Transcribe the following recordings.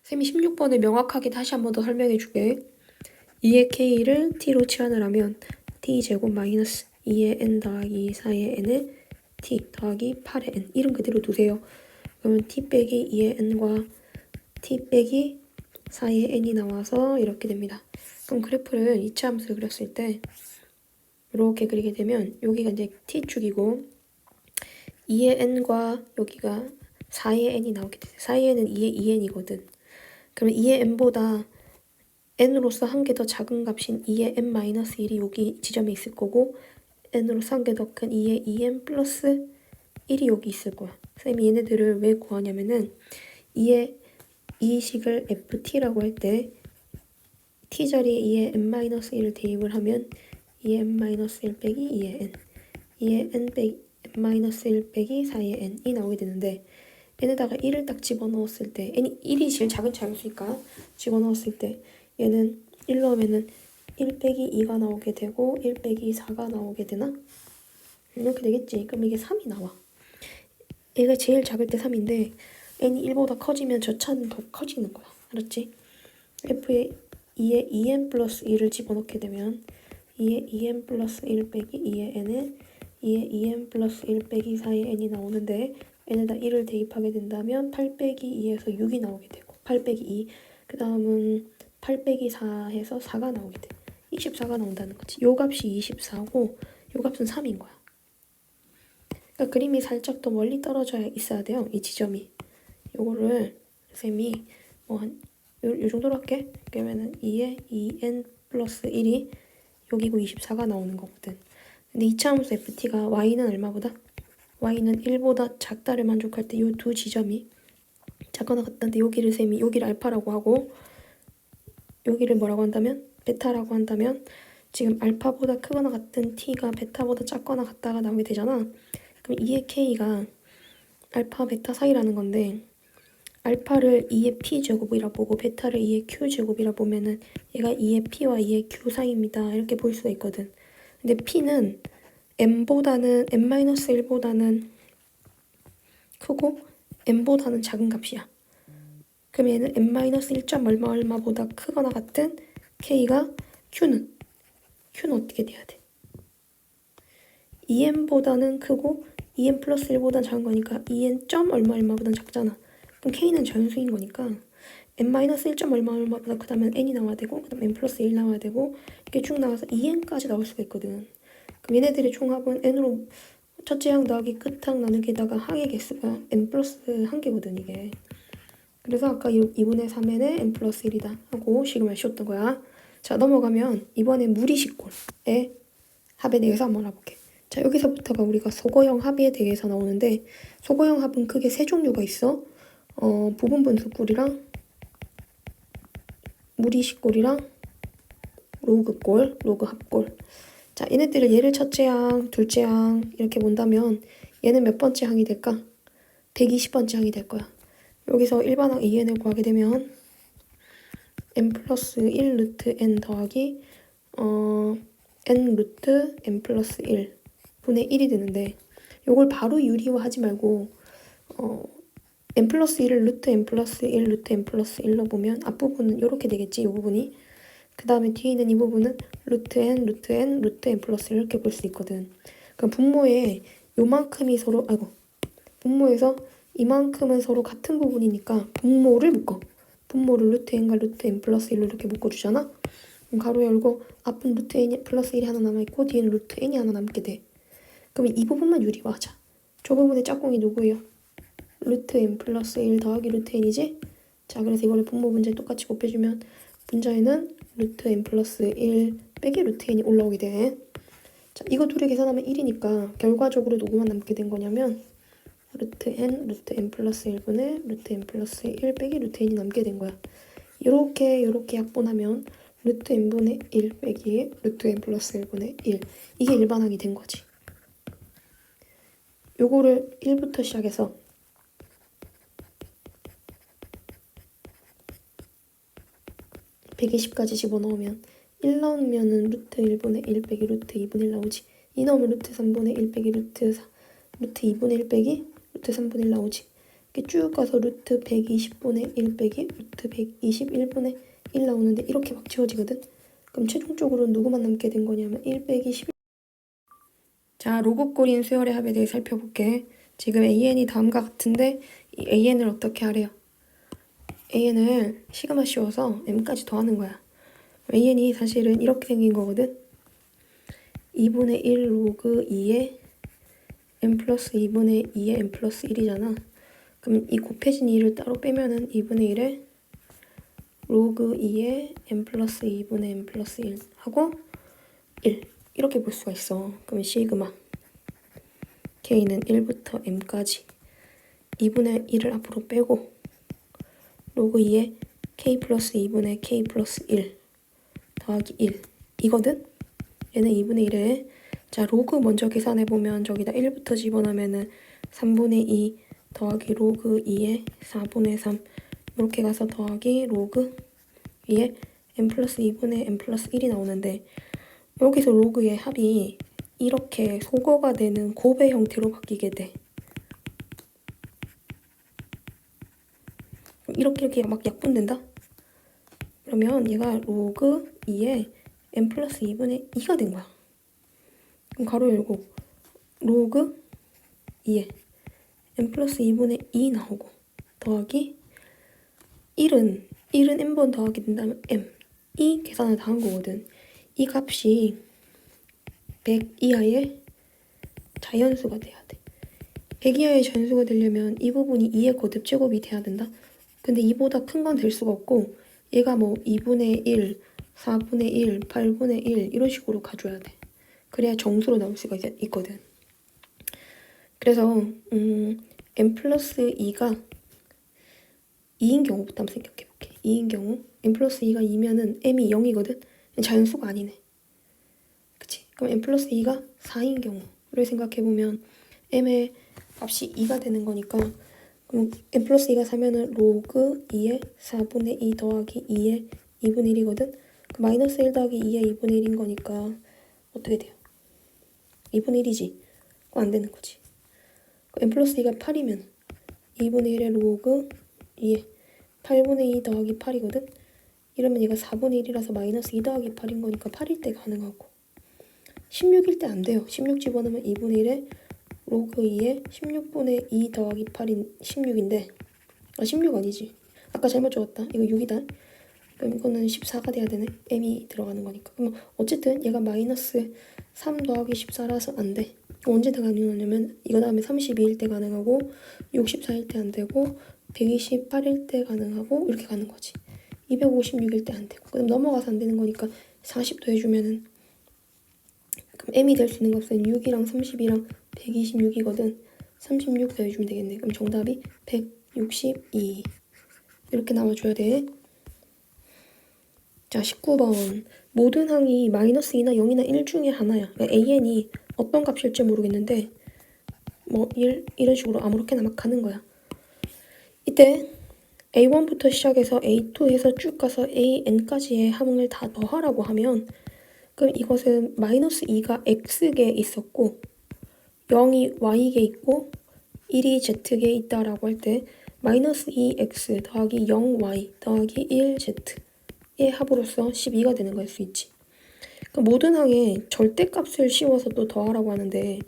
쌤이 16번을 명확하게 다시 한 번 더 설명해 줄게. 2의 k를 t로 치환을 하면 t제곱 마이너스 2의 n 더하기 4의 n에 t 더하기 8의 n 이름 그대로 두세요. 그러면 t 빼기 2의 n과 t 빼기 4의 n이 나와서 이렇게 됩니다. 그럼 그래프를 이차 함수를 그렸을 때 이렇게 그리게 되면 여기가 이제 t축이고 2의 n과 여기가 4의 n이 나오게 돼요. 4의 n은 2의 2n이거든. 그러면 2의 n보다 n으로서 한 개 더 작은 값인 2의 n-1이 여기 지점에 있을 거고 n으로서 한 개 더 큰 2의 2n 플러스 1이 여기 있을 거야. 쌤이 얘네들을 왜 구하냐면은 2의 이 식을 ft라고 할 때 t 자리에 2의 n-1을 대입을 하면 2의 n-1 빼기 2의 n 2의 n 빼기 n-1 빼기 4의 n이 나오게 되는데 n에다가 1을 딱 집어넣었을 때 n이 1이 제일 작은 차였으니까 집어넣었을 때 얘는 1 넣으면은 1 빼기 2가 나오게 되고 1 빼기 4가 나오게 되나? 이렇게 되겠지. 그럼 이게 3이 나와. 얘가 제일 작을 때 3인데 n이 1보다 커지면 저 차는 더 커지는 거야. 알았지? f에 2에 2n 플러스 1을 집어넣게 되면 2에 2n 플러스 1 빼기 2의 n에 2에 2n 플러스 1 빼기 4의 n이 나오는데 n에다 1을 대입하게 된다면 8 빼기 2에서 6이 나오게 되고 8 빼기 2 그 다음은 8 빼기 4 해서 4가 나오게 돼. 24가 나온다는 거지. 요 값이 24고 요 값은 3인 거야. 그러니까 그림이 살짝 더 멀리 떨어져 있어야 돼요. 이 지점이. 요거를 쌤이 뭐 한 요 정도로 할게. 그러면은 2에 2n 플러스 1이 여기고 24가 나오는 거거든. 근데 2차 함수 ft가 y는 얼마보다? y는 1보다 작다를 만족할 때 요 두 지점이 작거나 같다는데 여기를 쌤이 여기를 알파라고 하고 여기를 뭐라고 한다면? 베타라고 한다면 지금 알파보다 크거나 같은 t가 베타보다 작거나 같다가 나오게 되잖아. 그럼 2의 k가 알파 베타 사이라는 건데 알파를 2의 p제곱이라 보고 베타를 2의 q제곱이라 보면은 얘가 2의 p와 2의 q 사이입니다. 이렇게 볼 수가 있거든. 근데 p는 n보다는 n-1보다는 크고 n보다는 작은 값이야. 그럼 얘는 n-1점 얼마 얼마보다 크거나 같은 k가 q는 어떻게 돼야 돼? 2n보다는 크고 2n 플러스 1보다 작은 거니까 2n 점 얼마 얼마보다 작잖아. 그럼 k는 전수인 거니까 n-1점 얼마 얼마보다 크다면 n이 나와야 되고 그 다음 n 플러스 1 나와야 되고 이렇게 쭉 나와서 2n까지 나올 수가 있거든. 그럼 얘네들의 총합은 n으로 첫째 항 더하기 끝항 나누기에다가 항의 개수가 n 플러스 1개거든 이게. 그래서 아까 2분의 3n에 n 플러스 1이다 하고 식을 씌웠던 거야. 자 넘어가면 이번엔 무리식골의 합에 대해서 한번 알아볼게. 자 여기서부터가 우리가 소거형 합에 대해서 나오는데 소거형 합은 크게 세 종류가 있어. 부분분수골이랑 무리식골이랑 로그골, 로그합골. 자 얘네들을 얘를 첫째 항, 둘째 항 이렇게 본다면 얘는 몇 번째 항이 될까? 120번째 항이 될 거야. 여기서 일반항 2n을 구하게 되면 n 플러스 1 루트 n 더하기 n 루트 n 플러스 1 분의 1이 되는데 요걸 바로 유리화하지 말고 n 플러스 1을 루트 n 플러스 1 루트 n 플러스 1로 보면 앞부분은 이렇게 되겠지. 이 부분이. 그 다음에 뒤에 있는 이 부분은 루트 n 루트 n 루트 n 플러스 1 이렇게 볼 수 있거든. 그럼 분모에 요만큼이 서로 분모에서 이만큼은 서로 같은 부분이니까 분모를 묶어. 분모를 루트 n과 루트 n 플러스 1로 이렇게 묶어주잖아. 그럼 가로 열고 앞은 루트 n 플러스 1이 하나 남아있고 뒤에는 루트 n이 하나 남게 돼. 그러면 이 부분만 유리화하자. 저 부분의 짝꿍이 누구예요? 루트 n 플러스 1 더하기 루트 n이지? 자 그래서 이거를 분모 문제 똑같이 곱해주면 문자에는 루트 n 플러스 1 빼기 루트 n이 올라오게 돼. 자 이거 둘이 계산하면 1이니까 결과적으로 누구만 남게 된 거냐면 루트 n 플러스 1분의 루트 n 플러스 1 빼기 루트 n이 남게 된 거야. 요렇게 약분하면 루트 n분의 1 빼기 루트 n 플러스 1분의 1 이게 일반항이 된 거지. 요거를 1부터 시작해서 120까지 집어넣으면 1 넣으면은 루트 1분의 1 빼기 루트 2분의 1 나오지. 2 넣으면 루트 3분의 1 빼기 루트 2분의 1 빼기 루트 3분의 1 나오지. 이렇게 쭉 가서 루트 120분의 1 빼기 루트 121분의 1 나오는데 이렇게 막 지워지거든. 그럼 최종적으로 누구만 남게 된 거냐면 1 빼기 11. 자, 로그꼴인 수열의 합에 대해 살펴볼게. 지금 AN이 다음과 같은데 이 AN을 어떻게 하래요? AN을 시그마 씌워서 M까지 더하는 거야. AN이 사실은 이렇게 생긴 거거든. 2분의 1 로그 2에 M 플러스 2분의 2에 M 플러스 1이잖아. 그럼 이 곱해진 2를 따로 빼면은 2분의 1에 로그 2에 M 플러스 2분의 M 플러스 1 하고 1 이렇게 볼 수가 있어. 그럼 시그마 K는 1부터 M까지 2분의 1을 앞으로 빼고 로그 2에 K 플러스 2분의 K 플러스 1 더하기 1 이거든? 얘는 2분의 1에 자 로그 먼저 계산해보면 저기다 1부터 집어넣으면은 3분의 2 더하기 로그 2에 4분의 3 이렇게 가서 더하기 로그 2에 M 플러스 2분의 M 플러스 1이 나오는데 여기서 로그의 합이 이렇게 소거가 되는 곱의 형태로 바뀌게 돼. 이렇게 막 약분된다? 그러면 얘가 로그 2에 M 플러스 2분의 2가 된 거야. 그럼 가로 열고 로그 2에 M 플러스 2분의 2 나오고 더하기 1은 M번 더하게 된다면 M 이 계산을 다 한 거거든. 이 값이 100 이하의 자연수가 돼야 돼. 100 이하의 자연수가 되려면 이 부분이 2의 거듭 제곱이 돼야 된다. 근데 이보다 큰 건 될 수가 없고 얘가 뭐 2분의 1, 4분의 1, 8분의 1 이런 식으로 가줘야 돼. 그래야 정수로 나올 수가 있거든. 그래서 M 플러스 2가 2인 경우부터 한번 생각해볼게. 2인 경우 M 플러스 2가 2면은 M이 0이거든. 자연수가 아니네. 그치? 그럼 M 플러스 2가 4인 경우를 생각해보면 M의 값이 2가 되는 거니까 그럼 M 플러스 2가 4면은 로그 2에 4분의 2 더하기 2에 2분의 1이거든. 그 마이너스 1 더하기 2에 2분의 1인 거니까 어떻게 돼요? 2분의 1이지. 그거 안 되는 거지. M 플러스 2가 8이면 2분의 1의 로그 2에 8분의 2 더하기 8이거든. 이러면 얘가 4분의 1이라서 마이너스 2 더하기 8인 거니까 8일 때 가능하고 16일 때 안 돼요. 16 집어넣으면 2분의 1에 로그 2에 16분의 2 더하기 8인 16인데 16 아니지. 아까 잘못 적었다. 이거 6이다. 그럼 이거는 14가 돼야 되네. M이 들어가는 거니까. 그럼 어쨌든 얘가 마이너스 3 더하기 14라서 안 돼. 언제 다 가능하냐면 이거 다음에 32일 때 가능하고 64일 때 안 되고 128일 때 가능하고 이렇게 가는 거지. 256일 때 안 되고 그럼 넘어가서 안 되는 거니까 40도 해주면은 그럼 M이 될 수 있는 값은 6이랑 30이랑 126이거든. 36 더해주면 되겠네. 그럼 정답이 162 이렇게 나와줘야 돼. 자 19번 모든 항이 마이너스 2나 0이나 1 중에 하나야. 그러니까 AN이 어떤 값일지 모르겠는데 뭐 1 이런 식으로 아무렇게나 막 가는 거야. 이때 A1부터 시작해서 A2 해서 쭉 가서 AN까지의 함을 다 더하라고 하면 그럼 이것은 마이너스 2가 X계에 있었고 0이 Y계에 있고 1이 Z계에 있다라고 할 때 마이너스 2X 더하기 0Y 더하기 1Z의 합으로서 12가 되는 걸 수 있지. 그 모든 항에 절대값을 씌워서 또 더하라고 하는데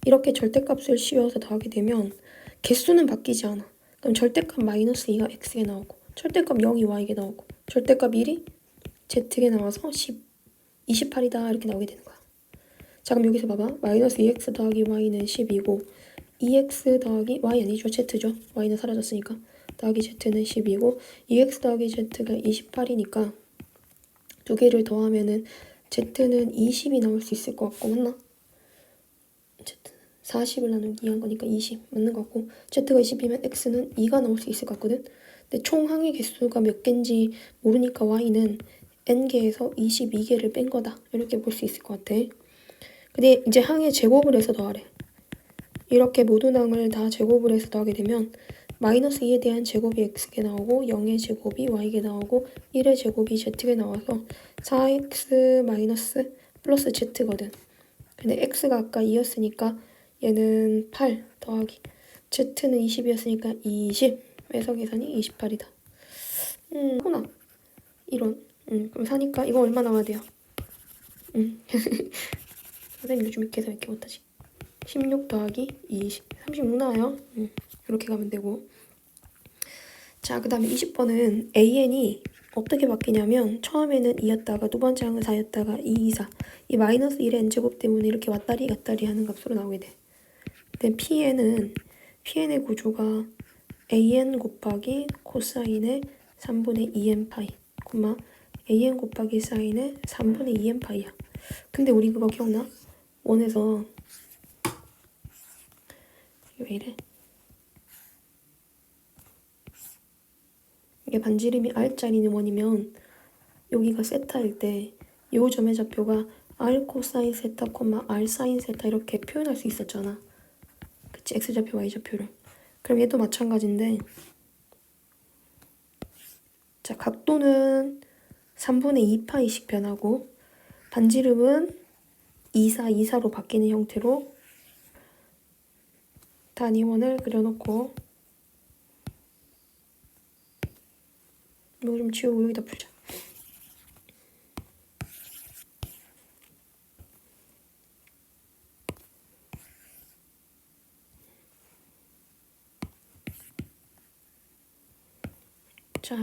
이렇게 절대값을 씌워서 더하게 되면 개수는 바뀌지 않아. 그럼 절대값 마이너스 2가 X에 나오고 절대값 0이 Y에 나오고 절대값 1이 Z에 나와서 28이다 이렇게 나오게 되는 거야. 자 그럼 여기서 봐봐. 마이너스 2X 더하기 Y는 10이고 2X 더하기 Y 아니죠. Z죠. Y는 사라졌으니까. 더하기 Z는 10이고 2X 더하기 Z가 28이니까 두 개를 더하면은 Z는 20이 나올 수 있을 것 같고 맞나? Z는 40을 나누기 2한 거니까 20 맞는 것 같고 Z가 20이면 X는 2가 나올 수 있을 것 같거든. 근데 총 항의 개수가 몇 개인지 모르니까 Y는 N개에서 22개를 뺀 거다. 이렇게 볼 수 있을 것 같아. 근데 이제 항의 제곱을 해서 더하래. 이렇게 모든 항을 다 제곱을 해서 더하게 되면 마이너스 2에 대한 제곱이 X게 나오고 0의 제곱이 Y게 나오고 1의 제곱이 Z게 나와서 4X 마이너스 플러스 Z거든. 근데 X가 아까 2였으니까 얘는 8 더하기 Z는 20이었으니까 20. 외서 계산이 28이다. 호나. 이런. 그럼 사니까 이거 얼마 나와야 돼요? 선생님 요즘 계산 왜 이렇게 못하지? 16 더하기 20. 36 나와요. 이렇게 가면 되고. 자, 그 다음에 20번은 AN이 어떻게 바뀌냐면 처음에는 2였다가 두 번째 항은 4였다가 2, 2, 4. 이 마이너스 1의 n제곱 때문에 이렇게 왔다리 갔다리 하는 값으로 나오게 돼. 근데 PN의 구조가 AN 곱하기 코사인의 3분의 2n 파이, AN 곱하기 사인의 3분의 2n 파이야. 근데 우리 그거 기억나? 원에서 왜 이래? 이게 반지름이 R짜리는 원이면 여기가 세타일 때 요 점의 좌표가 R 코사인 세타, R 사인 세타 이렇게 표현할 수 있었잖아. 그치? X좌표, Y좌표를. 그럼 얘도 마찬가지인데 자, 각도는 3분의 2파이씩 변하고 반지름은 2, 4, 2, 4로 바뀌는 형태로 단위원을 그려놓고 이거 좀 지우고 여기다 풀자. 자,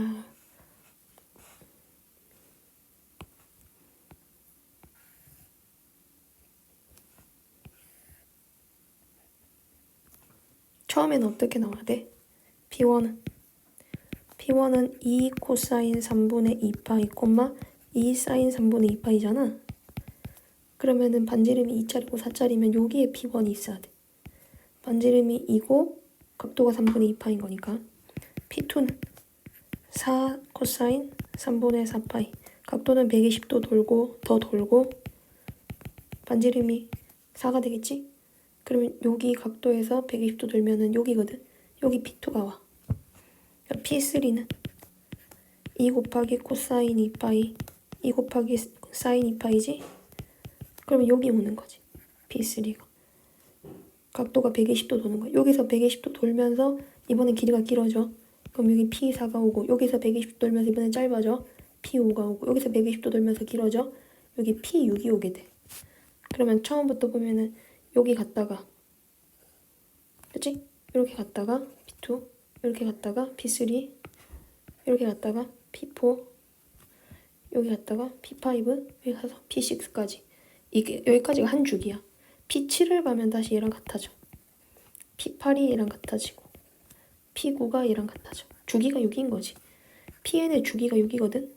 처음에는 어떻게 나와야 돼? P1은 2 코사인 3분의 2파이, 2 사인 3분의 2파이잖아. 그러면은 반지름이 2짜리고 4짜리면 여기에 P1이 있어야 돼. 반지름이 2고 각도가 3분의 2파인 거니까. P2는 4 코사인 3분의 4파이. 각도는 120도 돌고 더 돌고 반지름이 4가 되겠지? 그러면 여기 각도에서 120도 돌면은 여기거든. 여기 P2가 와. P3는 2 곱하기 코사인 2파이 2 곱하기 사인 2파이지? 그러면 여기 오는 거지. P3가. 각도가 120도 도는 거야. 여기서 120도 돌면서 이번엔 길이가 길어져. 그럼 여기 P4가 오고 여기서 120도 돌면서 이번엔 짧아져. P5가 오고 여기서 120도 돌면서 길어져. 여기 P6이 오게 돼. 그러면 처음부터 보면은 여기 갔다가 그치? 이렇게 갔다가 P2 이렇게 갔다가 P3 이렇게 갔다가 P4 여기 갔다가 P5 여기 가서 P6까지. 이게 여기까지가 한 주기야. P7을 가면 다시 얘랑 같아져. P8이 얘랑 같아지고 P9가 얘랑 같아져. 주기가 6인 거지. PN의 주기가 6이거든.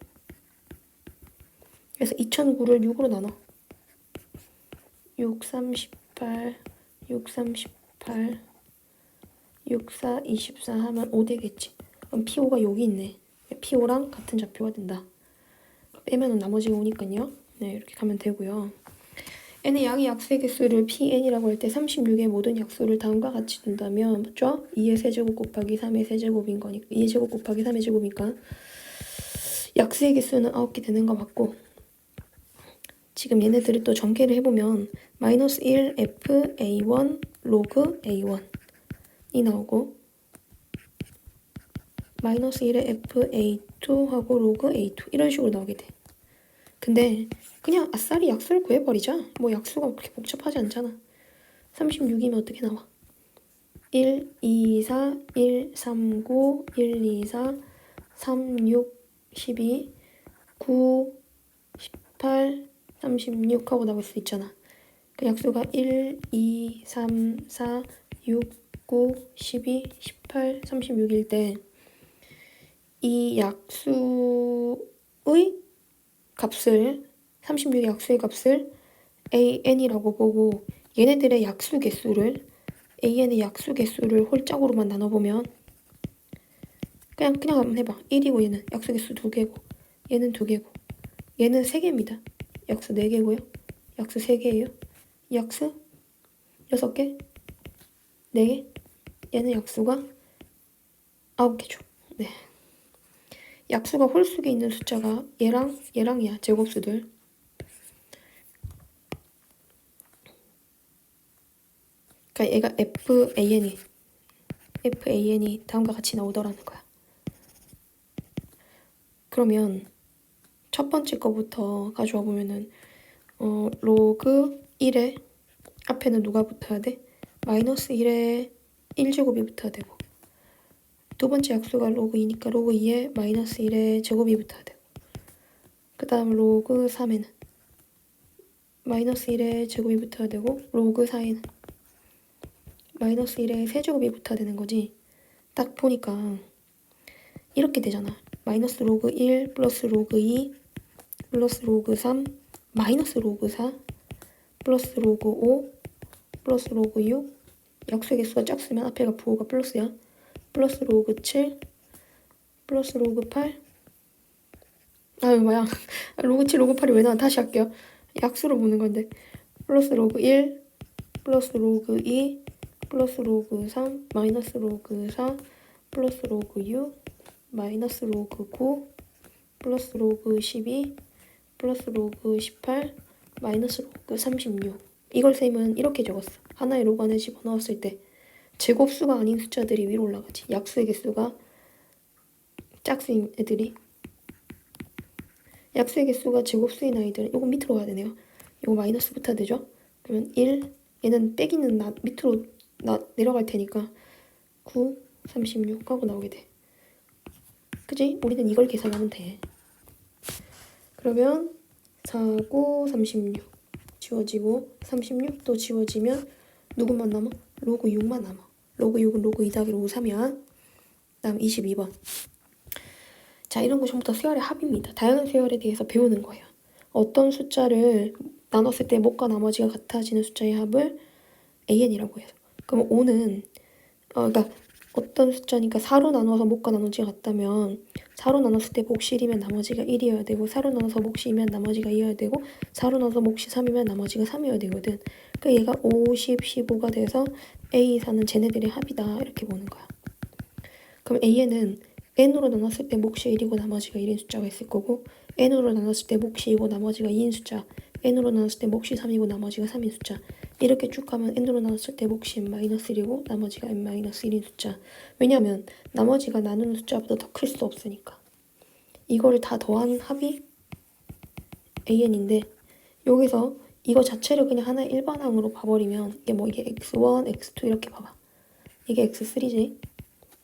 그래서 2009를 6으로 나눠. 6, 38, 6, 38, 6, 4, 24 하면 5 되겠지. 그럼 P5가 여기 있네. P5랑 같은 좌표가 된다. 빼면은 나머지가 오니까요. 네, 이렇게 가면 되고요. n의 양의 약수의 개수를 Pn이라고 할 때 36의 모든 약수를 다음과 같이 둔다면 맞죠? 2의 세제곱 곱하기 3의 세제곱인 거니까 2의 제곱 곱하기 3의 제곱이니까 약수의 개수는 9개 되는 거 맞고 지금 얘네들을 또 전개를 해보면 마이너스 1 f a1 로그 a1이 나오고 마이너스 1의 f a2하고 로그 a2 이런 식으로 나오게 돼. 근데 그냥 아싸리 약수를 구해버리자. 뭐 약수가 그렇게 복잡하지 않잖아. 36이면 어떻게 나와? 1, 2, 4, 1, 3, 9, 1, 2, 4, 3, 6, 12, 9, 18, 36 하고 나올 수 있잖아. 그 약수가 1, 2, 3, 4, 6, 9, 12, 18, 36일 때 이 약수의 값을 36의 약수의 값을 AN이라고 보고 얘네들의 약수 개수를 AN의 약수 개수를 홀짝으로만 나눠보면 그냥 한번 해봐. 1이고 얘는 약수 개수 2개고 얘는 2개고 얘는 3개입니다. 약수 4개고요. 약수 3개예요. 약수 6개 4개 얘는 약수가 9개죠. 네. 약수가 홀수에 있는 숫자가 얘랑이야. 제곱수들. 그러니까 얘가 FAN이 FAN이 다음과 같이 나오더라는 거야. 그러면 첫 번째 거부터 가져와 보면은 로그 1에 앞에는 누가 붙어야 돼? 마이너스 1에 1제곱이 붙어야 되고, 두 번째 약수가 로그 2니까 로그 2에 마이너스 1에 제곱이 붙어야 되고, 그 다음 로그 3에는 마이너스 1에 제곱이 붙어야 되고, 로그 4에는 마이너스 1에 세제곱이 붙어야 되는 거지. 딱 보니까 이렇게 되잖아. 마이너스 로그 1 플러스 로그 2 플러스 로그 3 마이너스 로그 4 플러스 로그 5 플러스 로그 6, 약수의 개수가 짝수면 앞에가 부호가 플러스야. 플러스 로그 7 플러스 로그 8. 아유 뭐야 로그 7 로그 8이 왜 나와. 다시 할게요. 약수로 보는 건데 플러스 로그 1 플러스 로그 2 플러스 로그 3 마이너스 로그 4 플러스 로그 6 마이너스 로그 9 플러스 로그 12 플러스 로그 18 마이너스 로그 36. 이걸 쌤은 이렇게 적었어. 하나의 로그 안에 집어넣었을 때 제곱수가 아닌 숫자들이 위로 올라가지. 약수의 개수가 짝수인 애들이, 약수의 개수가 제곱수인 아이들은 요거 밑으로 가야 되네요. 요거 마이너스 붙어야 되죠. 그러면 1, 얘는 빼기는 밑으로 내려갈 테니까 9, 36 하고 나오게 돼. 그지? 우리는 이걸 계산하면 돼. 그러면 4, 9, 36 지워지고 36도 지워지면 누구만 남아? 로그 6만 남아. 로그 6은 로그 2 더하기 로그 3이야. 다음 22번. 자, 이런 거 전부 다 수열의 합입니다. 다양한 수열에 대해서 배우는 거예요. 어떤 숫자를 나눴을 때 못과 나머지가 같아지는 숫자의 합을 AN이라고 해요. 그럼 5는 그러니까 어떤 숫자니까 4로 나눠서 못과 나머지가 같다면 4로 나눴을 때 몫이 1이면 나머지가 1이어야 되고 4로 나눠서 몫이 2면 나머지가 2여야 되고 4로 나눠서 몫이 3이면 나머지가 3이어야 되거든. 그러니까 얘가 5, 10, 15가 돼서 A, 4는 쟤네들의 합이다 이렇게 보는 거야. 그럼 A에는 n으로 나눴을 때 몫이 1이고 나머지가 1인 숫자가 있을 거고 n으로 나눴을 때 몫이 2고 나머지가 2인 숫자, n으로 나눴을 때 몫이 3이고 나머지가 3인 숫자, 이렇게 쭉 가면 n으로 나눴을 때 몫이 n-1이고 나머지가 n-1인 숫자. 왜냐면 나머지가 나누는 숫자보다 더 클 수 없으니까. 이거를 다 더한 합이 an인데 여기서 이거 자체를 그냥 하나의 일반항으로 봐버리면 이게 x1, x2 이렇게 봐봐. 이게 x3지.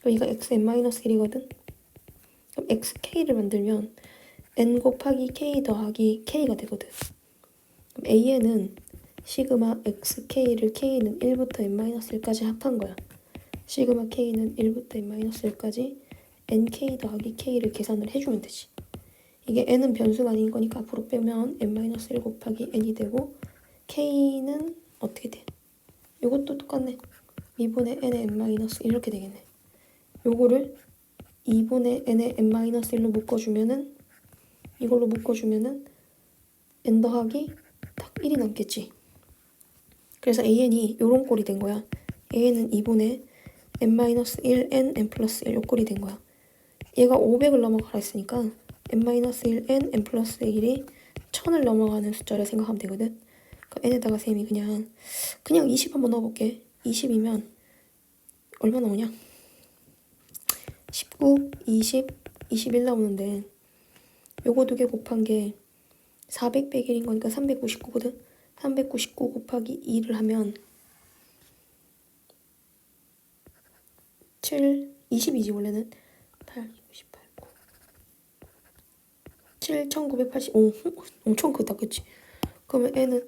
그럼 이거 xn-1이거든. 그럼 xk를 만들면 n 곱하기 k 더하기 k가 되거든. 그럼 an은 시그마 xk를 k는 1부터 n-1까지 합한 거야. 시그마 k는 1부터 n-1까지 nk 더하기 k를 계산을 해주면 되지. 이게 n은 변수가 아닌 거니까 앞으로 빼면 n-1 곱하기 n이 되고 k는 어떻게 돼? 요것도 똑같네. 2분의 n의 n-1 이렇게 되겠네. 요거를 2분의 n의 n-1로 묶어주면은 이걸로 묶어주면은 n 더하기 딱 1이 남겠지. 그래서 an이 요런 꼴이 된 거야. an은 2분의 n-1 n 플러스 1 요 꼴이 된 거야. 얘가 500을 넘어가라 했으니까 n-1 n 플러스 1이 1000을 넘어가는 숫자를 생각하면 되거든. 그러니까 n에다가 쌤이 그냥 20 한번 넣어볼게. 20이면 얼마 나오냐? 19, 20, 21 나오는데 요거 두 개 곱한 게 400 빼기 1인 거니까 399거든. 399 곱하기 2를 하면 7, 20이지 원래는. 8, 28, 9, 7, 1985. 엄청 크다 그치? 그러면 n은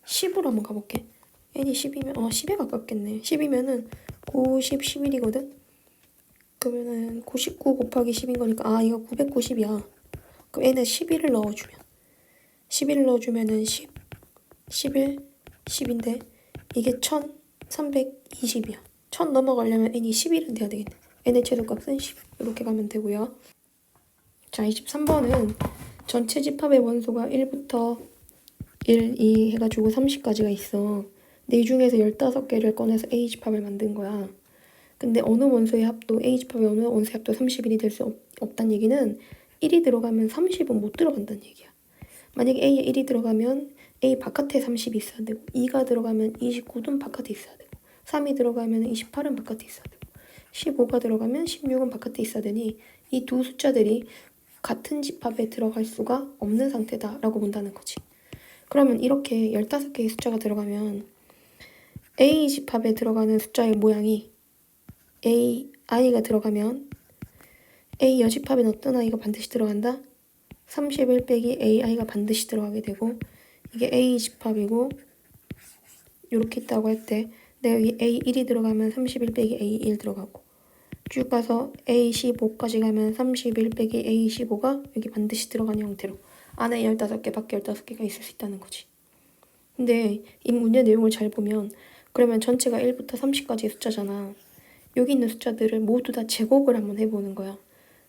10으로 한번 가볼게. n이 10이면 10에 가깝겠네. 10이면은 90, 11이거든. 그러면은 99 곱하기 10인 거니까 이거 990이야. 그럼 n은 11을 넣어주면 11을 넣어주면은 10, 11, 10인데 이게 1320이야. 1000 넘어가려면 n이 11은 돼야 되겠네. n의 최소값은 10 이렇게 가면 되고요. 자, 23번은 전체 집합의 원소가 1부터 1, 2 해가지고 30까지가 있어. 근데 이 중에서 15개를 꺼내서 A 집합을 만든 거야. 근데 어느 원소의 합도 A 집합의 어느 원소의 합도 31이 될 수 없다는 얘기는 1이 들어가면 30은 못 들어간다는 얘기야. 만약에 A에 1이 들어가면 A 바깥에 30이 있어야 되고 2가 들어가면 29도 바깥에 있어야 되고 3이 들어가면 28은 바깥에 있어야 되고 15가 들어가면 16은 바깥에 있어야 되니 이 두 숫자들이 같은 집합에 들어갈 수가 없는 상태다라고 본다는 거지. 그러면 이렇게 15개의 숫자가 들어가면 A 집합에 들어가는 숫자의 모양이 i가 들어가면 A 여집합엔 어떤 i가 반드시 들어간다? 31 빼기 ai가 반드시 들어가게 되고 이게 A 집합이고 이렇게 있다고 할 때 내가 여기 A1이 들어가면 31 빼기 A1 들어가고 쭉 가서 A15까지 가면 31 빼기 A15가 여기 반드시 들어가는 형태로 안에 15개 밖에 15개가 있을 수 있다는 거지. 근데 이 문제 내용을 잘 보면 그러면 전체가 1부터 30까지의 숫자잖아. 여기 있는 숫자들을 모두 다 제곱을 한번 해보는 거야.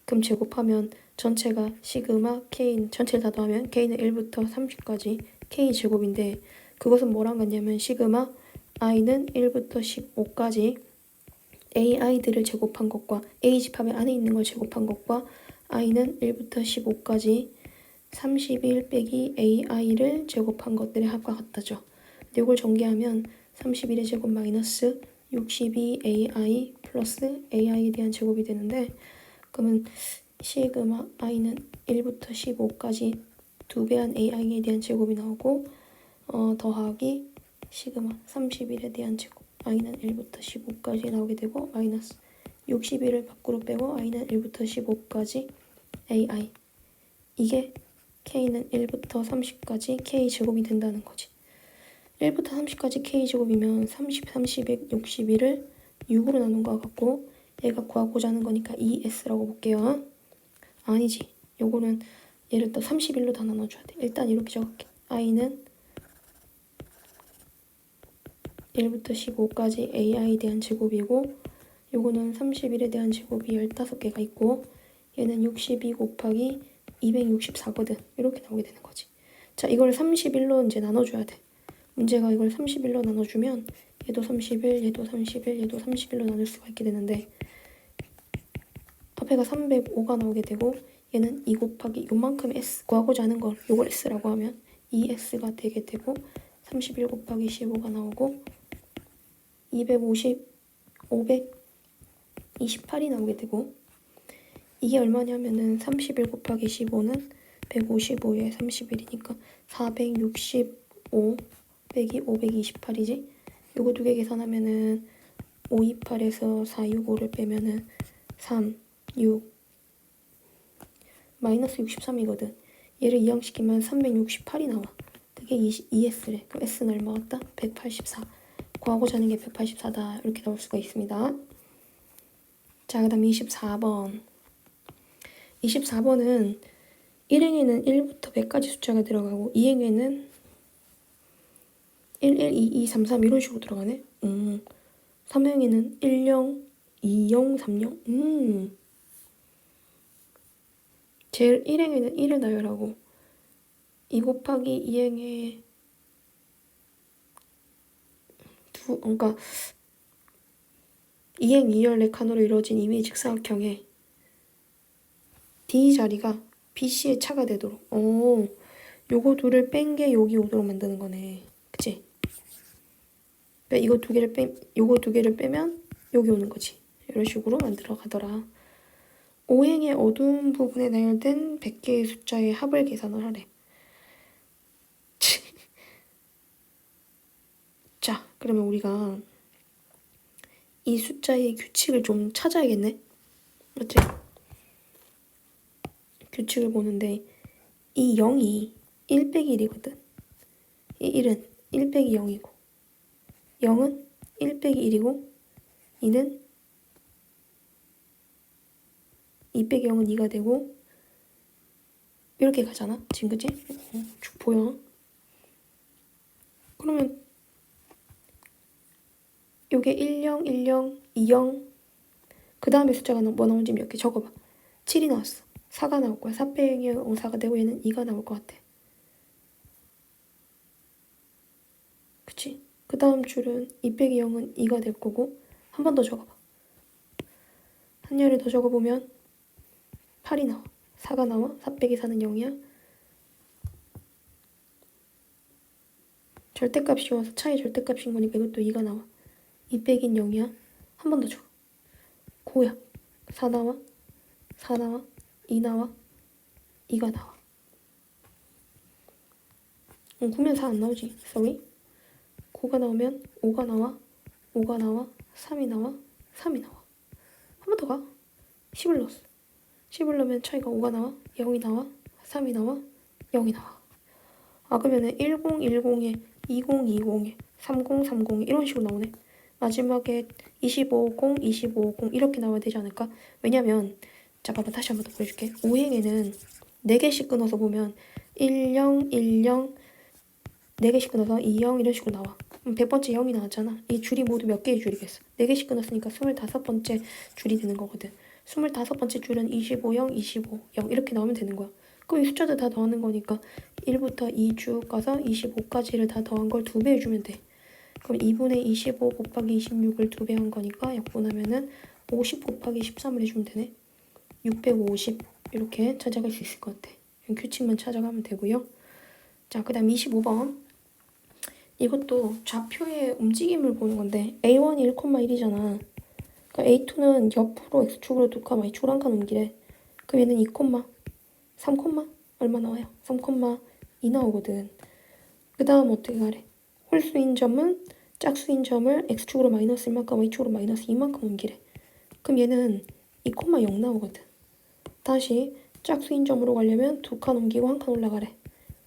그럼 제곱하면 전체가 시그마 k 전체를 다 더하면 k는 1부터 30까지 k 제곱인데 그것은 뭐랑 같냐면 시그마 i는 1부터 15까지 ai들을 제곱한 것과 a 집합의 안에 있는 걸 제곱한 것과 i는 1부터 15까지 31 빼기 ai를 제곱한 것들의 합과 같다죠. 근데 이걸 전개하면 31의 제곱 마이너스 62ai 플러스 ai에 대한 제곱이 되는데 그러면 시그마 i는 1부터 15까지 2배한 ai에 대한 제곱이 나오고 더하기 시그마 31에 대한 제곱 i는 1부터 15까지 나오게 되고 마이너스 61을 밖으로 빼고 i는 1부터 15까지 ai 이게 k는 1부터 30까지 k제곱이 된다는 거지. 1부터 30까지 k제곱이면 30, 30에 61을 6으로 나눈 것 같고 얘가 구하고자 하는 거니까 2s라고 볼게요. 아니지. 요거는 얘를 또 31로 다 나눠줘야 돼. 일단 이렇게 적을게. i는 1부터 15까지 ai에 대한 제곱이고 요거는 31에 대한 제곱이 15개가 있고 얘는 62 곱하기 264거든. 이렇게 나오게 되는 거지. 자, 이걸 31로 이제 나눠줘야 돼. 문제가 이걸 31로 나눠주면 얘도 31, 얘도 31, 얘도 31로 나눌 수가 있게 되는데 앞에가 305가 나오게 되고 얘는 2 곱하기 요만큼 s 구하고자 하는 걸 요걸 s라고 하면 2s가 되게 되고 31 곱하기 15가 나오고 528이 나오게 되고 이게 얼마냐면은 31 곱하기 15는 155에 31이니까 465 빼기 528이지. 요거 두 개 계산하면은 528에서 465를 빼면은 3, 6 마이너스 63이거든. 얘를 이항시키면 368이 나와. 그게 2s래. 그럼 s는 얼마 같다? 184. 구하고자 하는 게 184다. 이렇게 나올 수가 있습니다. 자, 그 다음 24번. 24번은 1행에는 1부터 100까지 숫자가 들어가고 2행에는 1, 1, 2, 2, 3, 3 이런 식으로 들어가네. 3행에는 1, 0, 2, 0, 3, 0. 제일 1행에는 1을 나열하고 2 곱하기 2행에 그러니까 2행 2열 4칸으로 이루어진 이미 직사각형에 D 자리가 BC의 차가 되도록 요거 둘을 뺀 게 여기 오도록 만드는 거네. 그치? 그러니까 요거 두 개를 빼면 여기 오는 거지. 이런 식으로 만들어 가더라. 5행의 어두운 부분에 나열된 100개의 숫자의 합을 계산을 하래. 자, 그러면 우리가 이 숫자의 규칙을 좀 찾아야겠네. 맞지? 규칙을 보는데 이 0이 1 빼기 1이거든. 이 1은 1 빼기 0이고 0은 1 빼기 1이고 2는 2 빼기 0은 2가 되고 이렇게 가잖아. 지금 그치? 쭉 보여. 그러면 요게 10, 10, 20 그 다음에 숫자가 뭐 나온지 몇 개 적어봐. 7이 나왔어. 4가 나올 거야. 4 빼기 0, 4가 되고 얘는 2가 나올 것 같아. 그치? 그 다음 줄은 2 빼기 0은 2가 될 거고 한 번 더 적어봐. 한 열을 더 적어보면 8이 나와. 4가 나와. 4 빼기 4는 0이야. 절대값이 와서 차의 절대값인 거니까 이것도 2가 나와. 2 빼기는 0이야. 한 번 더 줘. 뭐야? 4 나와? 4 나와? 2 나와? 2가 나와. 구면 4 안 나오지? sorry. 9가 나오면 5가 나와? 5가 나와? 3이 나와? 3이 나와. 한 번 더 가. 10을 넣었어. 10을 넣으면 차이가 5가 나와? 0이 나와? 3이 나와? 0이 나와. 그러면은 1010에 2020에 3030 이런 식으로 나오네. 마지막에 2550, 2550 이렇게 나와야 되지 않을까? 왜냐면 자 봐봐 다시 한번 더 보여줄게. 5행에는 4개씩 끊어서 보면 10, 10 4개씩 끊어서 20 이런 식으로 나와. 100번째 0이 나왔잖아. 이 줄이 모두 몇 개의 줄이겠어? 4개씩 끊었으니까 25번째 줄이 되는 거거든. 25번째 줄은 25형, 25형 이렇게 나오면 되는 거야. 그럼 이 숫자들 다 더하는 거니까 1부터 2 쭉 가서 25까지를 다 더한 걸 2배 해주면 돼. 그럼 2분의 25 곱하기 26을 2배 한 거니까 약분하면은 50 곱하기 13을 해주면 되네. 650 이렇게 찾아갈 수 있을 것 같아. 규칙만 찾아가면 되고요. 자, 그 다음 25번. 이것도 좌표의 움직임을 보는 건데 A1이 1,1이잖아. 그러니까 A2는 옆으로 X축으로 2, Y축으로 한 칸 옮기래. 그럼 얘는 2, 3, 얼마 나와요? 3,2 나오거든. 그 다음 어떻게 가래? 홀수인 점은 짝수인 점을 X축으로 마이너스 1만큼 Y축으로 마이너스 2만큼 옮기래. 그럼 얘는 2,0 나오거든. 다시 짝수인 점으로 가려면 2칸 옮기고 1칸 올라가래.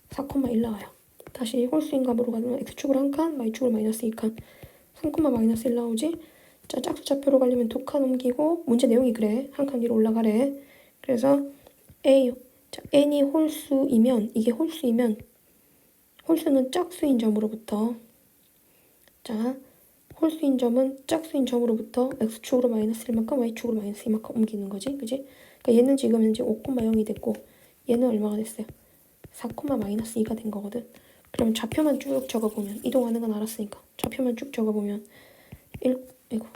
4,1 나와요. 다시 홀수인 값으로 가면 X축으로 1칸, Y축으로 마이너스 2칸. 3, 마이너스 1 나오지? 자, 짝수 좌표로 가려면 2칸 옮기고 문제 내용이 그래. 1칸 위로 올라가래. 그래서 A, 자, n이 홀수이면 이게 홀수이면 홀수는 짝수인 점으로부터 자, 홀수인 점은 짝수인 점으로부터 X축으로 마이너스 1만큼 Y축으로 마이너스 2만큼 옮기는 거지. 그지? 그러니까 얘는 지금 현재 5,0이 됐고 얘는 얼마가 됐어요? 4, 마이너스 2가 된 거거든. 그럼 좌표만 쭉 적어보면 이동하는 건 알았으니까 좌표만 쭉 적어보면 1, 1,1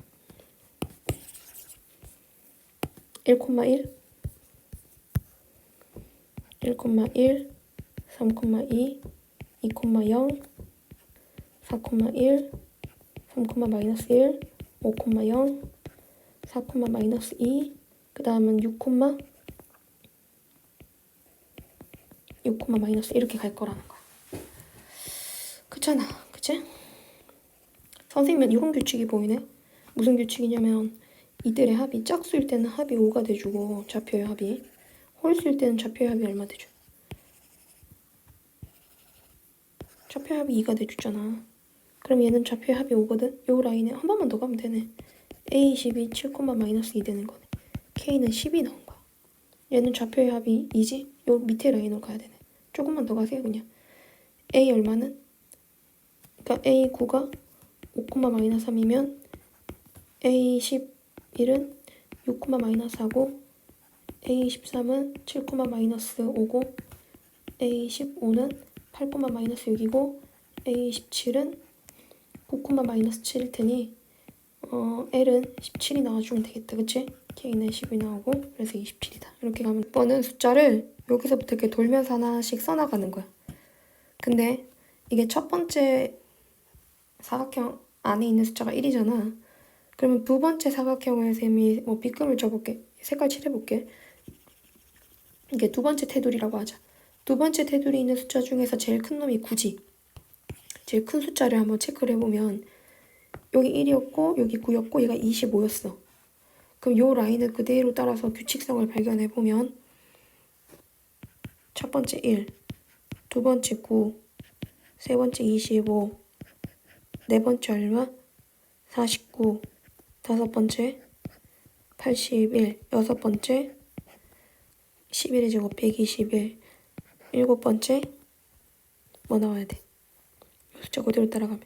1,1 3,2 2,0 4,1 3, 마이너스 1 5,0 4, 마이너스 2 그 다음은 6, 6, 마이너스 이렇게 갈 거라는 거야. 그렇잖아. 그치? 선생님은 이런 규칙이 보이네. 무슨 규칙이냐면 이들의 합이 짝수일 때는 합이 5가 돼주고 좌표의 합이 홀수일 때는 좌표의 합이 얼마 돼줘? 좌표의 합이 2가 돼주잖아. 그럼 얘는 좌표의 합이 5거든? 요 라인에 한 번만 더 가면 되네. A12 7, 마이너스 2 되는 거네. K는 10이 나온 거야. 얘는 좌표의 합이 2지? 요 밑에 라인으로 가야 되네. 조금만 더 가세요 그냥. A 얼마는? 그러니까 A9가 5, 마이너스 3이면 A11은 6, 마이너스 4고 A13은 7, 마이너스 5고 A15는 8, 마이너스 6이고 A17은 9, 마이너스 7일 테니 L은 17이 나와주면 되겠다. 그치? K는 10이 나오고 그래서 27이다. 이렇게 가면 번은 숫자를 여기서부터 이렇게 돌면서 하나씩 써나가는 거야. 근데 이게 첫 번째 사각형 안에 있는 숫자가 1이잖아. 그러면 두 번째 사각형을 쌤이 뭐 빗금을 쳐볼게. 색깔 칠해볼게. 이게 두 번째 테두리라고 하자. 두 번째 테두리 있는 숫자 중에서 제일 큰 놈이 9지. 제일 큰 숫자를 한번 체크를 해보면 여기 1이었고 여기 9였고 얘가 25였어. 그럼 요 라인을 그대로 따라서 규칙성을 발견해보면 첫 번째 1, 두 번째 9, 세 번째 25, 네 번째 얼마? 49, 다섯 번째 81, 여섯 번째 11의 제곱 121, 일곱 번째 뭐 나와야 돼? 숫자 그대로 따라가면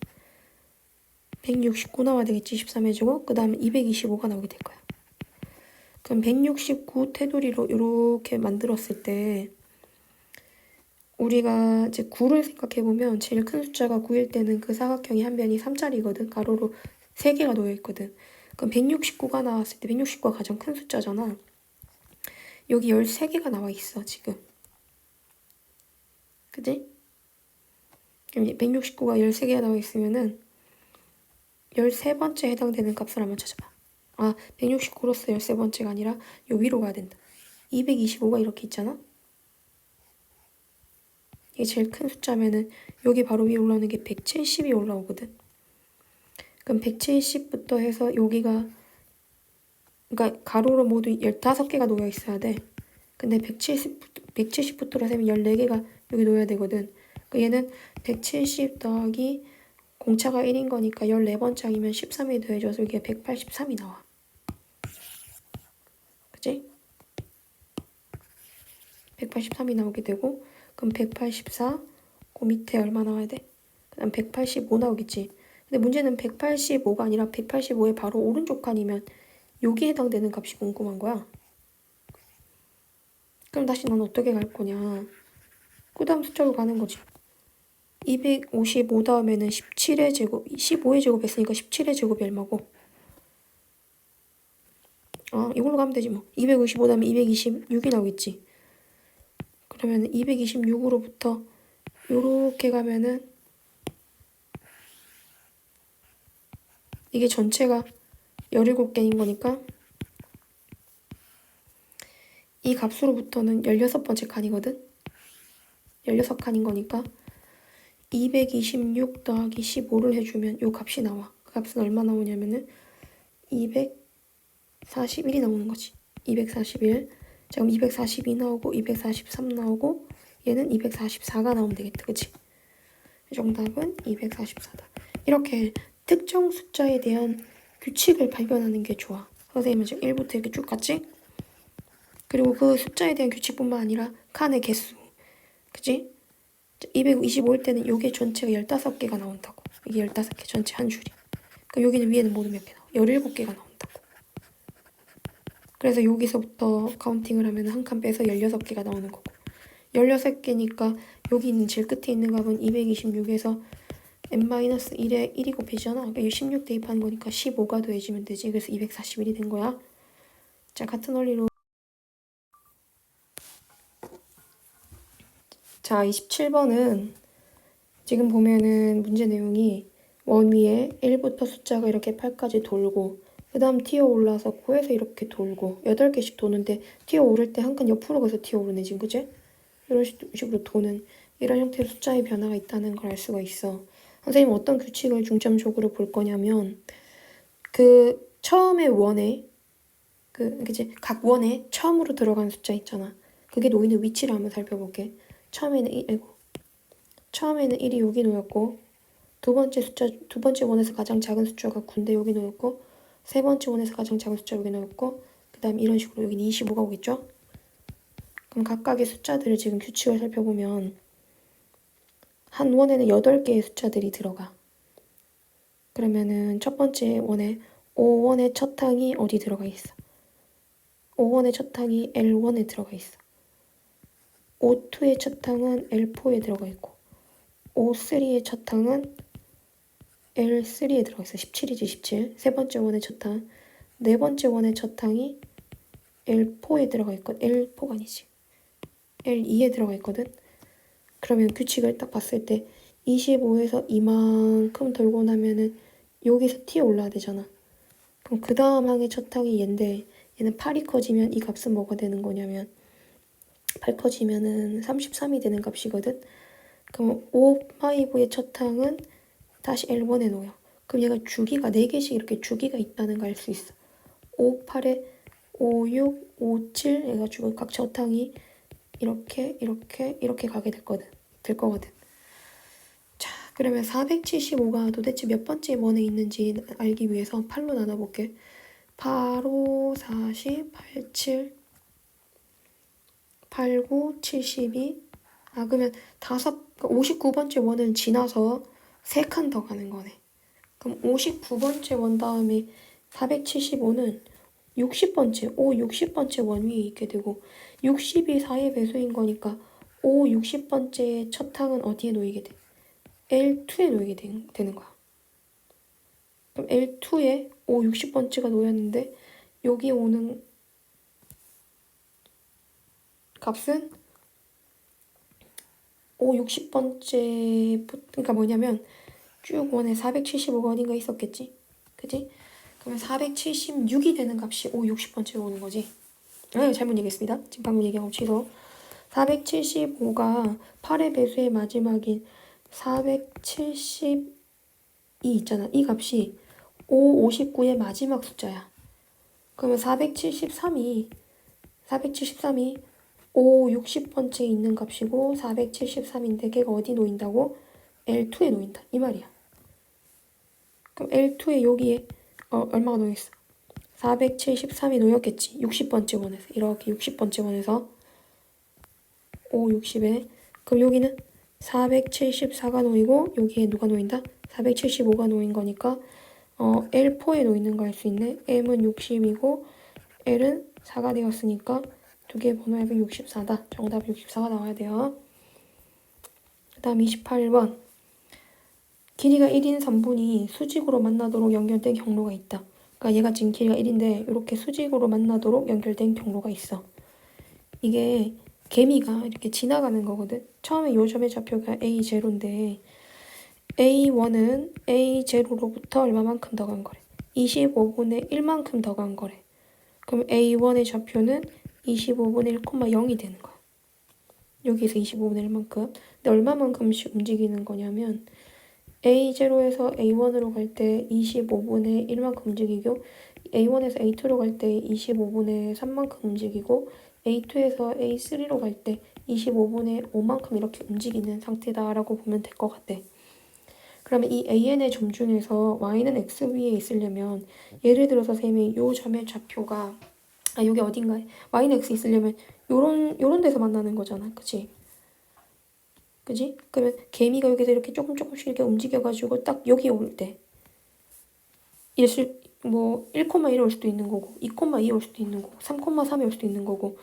169 나와야 되겠지. 13의 제곱 그 다음에 225가 나오게 될 거야. 그럼 169 테두리로 이렇게 만들었을 때 우리가 이제 9를 생각해보면 제일 큰 숫자가 9일 때는 그 사각형이 한 변이 3짜리거든. 가로로 3개가 놓여있거든. 그럼 169가 나왔을 때 169가 가장 큰 숫자잖아. 여기 13개가 나와 있어 지금. 그지? 그럼 169가 13개가 나와 있으면은 13번째 해당되는 값을 한번 찾아봐. 169로서 13번째가 아니라 요 위로 가야 된다. 225가 이렇게 있잖아. 이게 제일 큰 숫자면은 여기 바로 위에 올라오는 게 170이 올라오거든. 그럼 170부터 해서 여기가 그러니까 가로로 모두 15개가 놓여 있어야 돼. 근데 170부터 세면 14개가 여기 놓여야 되거든. 그러니까 얘는 170 더하기 공차가 1인 거니까 14번 짝이면 13이 더해져서 이게 183이 나와. 그치? 183이 나오게 되고 그럼 184, 그 밑에 얼마 나와야 돼? 그 다음 185 나오겠지. 근데 문제는 185가 아니라 185의 바로 오른쪽 칸이면 여기에 해당되는 값이 궁금한 거야. 그럼 다시 넌 어떻게 갈 거냐. 그 다음 숫자로 가는 거지. 255 다음에는 17의 제곱, 15의 제곱 했으니까 17의 제곱이 얼마고? 이걸로 가면 되지 뭐. 255 다음에 226이 나오겠지. 그러면 226으로부터 요렇게 가면은 이게 전체가 17개인 거니까 이 값으로부터는 16번째 칸이거든. 16칸인 거니까 226 더하기 15를 해주면 요 값이 나와. 그 값은 얼마 나오냐면은 241이 나오는 거지. 241. 자, 그럼 242 나오고 243 나오고 얘는 244가 나오면 되겠다. 그치? 정답은 244다. 이렇게 특정 숫자에 대한 규칙을 발견하는 게 좋아. 선생님은 지금 1부터 이렇게 쭉 갔지? 그리고 그 숫자에 대한 규칙뿐만 아니라 칸의 개수. 그치? 225일 때는 요게 전체가 15개가 나온다고. 이게 15개 전체 한 줄이. 그럼 여기는 위에는 모두 몇 개 나와? 17개가 나온다고. 그래서 여기서부터 카운팅을 하면 한 칸 빼서 16개가 나오는 거고. 16개니까 여기 있는 제일 끝에 있는 값은 226에서 n-1에 1이 곱해지잖아. 그러니까 16 대입하는 거니까 15가 더해지면 되지. 그래서 241이 된 거야. 자, 같은 원리로 자, 27번은 지금 보면은 문제 내용이 원 위에 1부터 숫자가 이렇게 8까지 돌고 그 다음 튀어 올라서 9에서 이렇게 돌고 8개씩 도는데 튀어 오를 때 한 칸 옆으로 가서 튀어 오르네 지금 그치? 이런 식으로 도는 이런 형태의 숫자의 변화가 있다는 걸 알 수가 있어. 선생님 어떤 규칙을 중점적으로 볼 거냐면 그 처음에 원에 그치? 각 원에 처음으로 들어간 숫자 있잖아. 그게 놓이는 위치를 한번 살펴볼게. 처음에는 1이 여기 놓였고 두 번째 원에서 가장 작은 숫자가 9인데 여기 놓였고 세 번째 원에서 가장 작은 숫자 여기 놓였고 그 다음 이런 식으로 여기는 25가 오겠죠? 그럼 각각의 숫자들을 지금 규칙을 살펴보면 한 원에는 8개의 숫자들이 들어가. 그러면은 첫 번째 원에 5원의 첫 항이 어디 들어가 있어? 5원의 첫 항이 L1에 들어가 있어. 5-2의 첫 항은 L4에 들어가 있고 5-3의 첫 항은 L3에 들어가 있어. 17이지 17. 세 번째 원의 첫 항. 네 번째 원의 첫 항이 L4에 들어가 있거든. L4가 아니지. L2에 들어가 있거든. 그러면 규칙을 딱 봤을 때 25에서 이만큼 돌고 나면은 여기서 T에 올라야 되잖아. 그럼 그 다음 항의 첫 항이 얘인데 얘는 8이 커지면 이 값은 뭐가 되는 거냐면 8 커지면은 33이 되는 값이거든. 그럼 5, 5의 첫 항은 다시 L1에 놓여. 그럼 얘가 주기가 4개씩 이렇게 주기가 있다는 걸 알 수 있어. 5, 8에 5, 6, 5, 7 해가지고 각 첫 항이 이렇게 가게 될 거거든. 자, 그러면 475가 도대체 몇 번째 원에 있는지 알기 위해서 8로 나눠볼게. 8, 5, 40, 8, 7, 8, 9, 72. 그러면 59번째 원은 지나서 3칸 더 가는 거네. 그럼 59번째 원 다음에 475는 60번째 원 위에 있게 되고 60이 4의 배수인 거니까 60번째 첫 항은 어디에 놓이게 돼? L2에 놓이게 되는 거야. 그럼 L2에 60번째가 놓였는데 여기 오는 값은 60번째 그러니까 뭐냐면 쭉 원에 475가 어딘가 있었겠지? 그지? 그러면 476이 되는 값이 5, 60번째로 오는 거지. 잘못 얘기했습니다. 지금 방금 얘기한 거 취소. 475가 8의 배수의 마지막인 472 있잖아. 이 값이 5, 59의 마지막 숫자야. 그러면 473이 5, 60번째에 있는 값이고 473인데 걔가 어디 놓인다고? L2에 놓인다. 이 말이야. 그럼 L2에 여기에 얼마가 놓여있어? 473이 놓였겠지. 60번째 원에서. 이렇게 60번째 원에서 5, 60에. 그럼 여기는 474가 놓이고 여기에 누가 놓인다? 475가 놓인 거니까 L4에 놓이는 거 알 수 있네. M은 60이고 L은 4가 되었으니까 두 개의 번호 합이 64다. 정답 64가 나와야 돼요. 그 다음 28번. 길이가 1인 3분이 수직으로 만나도록 연결된 경로가 있다. 그러니까 얘가 지금 길이가 1인데 이렇게 수직으로 만나도록 연결된 경로가 있어. 이게 개미가 이렇게 지나가는 거거든. 처음에 요 점의 좌표가 A0인데 A1은 A0로부터 얼마만큼 더 간 거래? 25분의 1만큼 더 간 거래. 그럼 A1의 좌표는 25분의 1,0이 되는 거야. 여기서 25분의 1만큼. 근데 얼마만큼씩 움직이는 거냐면 A0에서 A1으로 갈 때 25분의 1만큼 움직이고 A1에서 A2로 갈 때 25분의 3만큼 움직이고 A2에서 A3로 갈 때 25분의 5만큼 이렇게 움직이는 상태다라고 보면 될 것 같아. 그러면 이 AN의 점 중에서 Y는 X 위에 있으려면 예를 들어서 쌤이 요 점의 좌표가 여기 어딘가에 Y는 X 있으려면 요런 데서 만나는 거잖아. 그치? 그지? 그러면 개미가 여기서 이렇게 조금씩 이렇게 움직여가지고 딱 여기 올 때 1,1 올 수도 있는 거고 2,2 올 수도 있는 거고 3,3이 올 수도 있는 거고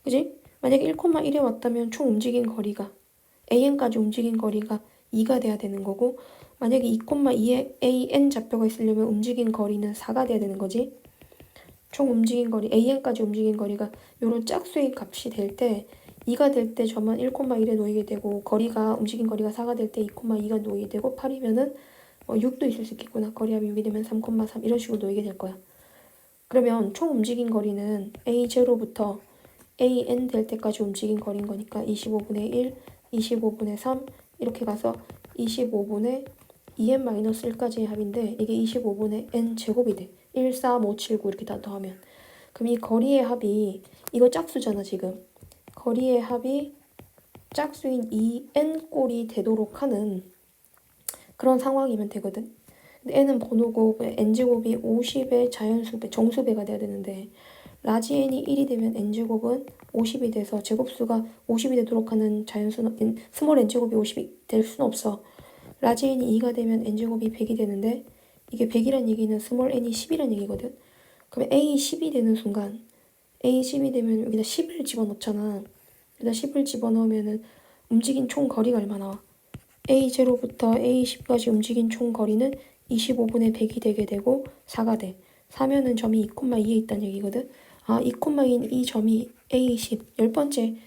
그지? 만약에 1,1에 왔다면 총 움직인 거리가 AN까지 움직인 거리가 2가 돼야 되는 거고 만약에 2,2에 AN 좌표가 있으려면 움직인 거리는 4가 돼야 되는 거지. 총 움직인 거리 AN까지 움직인 거리가 요런 짝수의 값이 될 때 2가 될 때 점은 1,1에 놓이게 되고 거리가 움직인 거리가 4가 될 때 2,2가 놓이게 되고 8이면은 6도 있을 수 있겠구나. 거리합이 6이 되면 3,3 이런 식으로 놓이게 될 거야. 그러면 총 움직인 거리는 A0부터 AN 될 때까지 움직인 거리인 거니까 25분의 1, 25분의 3 이렇게 가서 25분의 2n-1까지의 합인데 이게 25분의 n 제곱이 돼. 1, 4, 5, 7, 9 이렇게 다 더하면. 그럼 이 거리의 합이 이거 짝수잖아 지금. 거리의 합이 짝수인 2n 꼴이 되도록 하는 그런 상황이면 되거든. 근데 n은 번호고 n제곱이 50의 자연수배, 정수배가 돼야 되는데 라지 n이 1이 되면 n제곱은 50이 돼서 제곱수가 50이 되도록 하는 자연수는 스몰 n제곱이 50이 될 수는 없어. 라지 n이 2가 되면 n제곱이 100이 되는데 이게 100이란 얘기는 스몰 n이 10이란 얘기거든. 그럼 a 10이 되는 순간 a 10이 되면 여기다 10을 집어넣잖아. 여기다 10을 집어넣으면은 움직인 총 거리가 얼마 나와? A0부터 A10까지 움직인 총 거리는 25분의 100이 되게 되고 4가 돼. 4면은 점이 2,2에 있다는 얘기거든. 2,2인 이 점이 A10, 10번째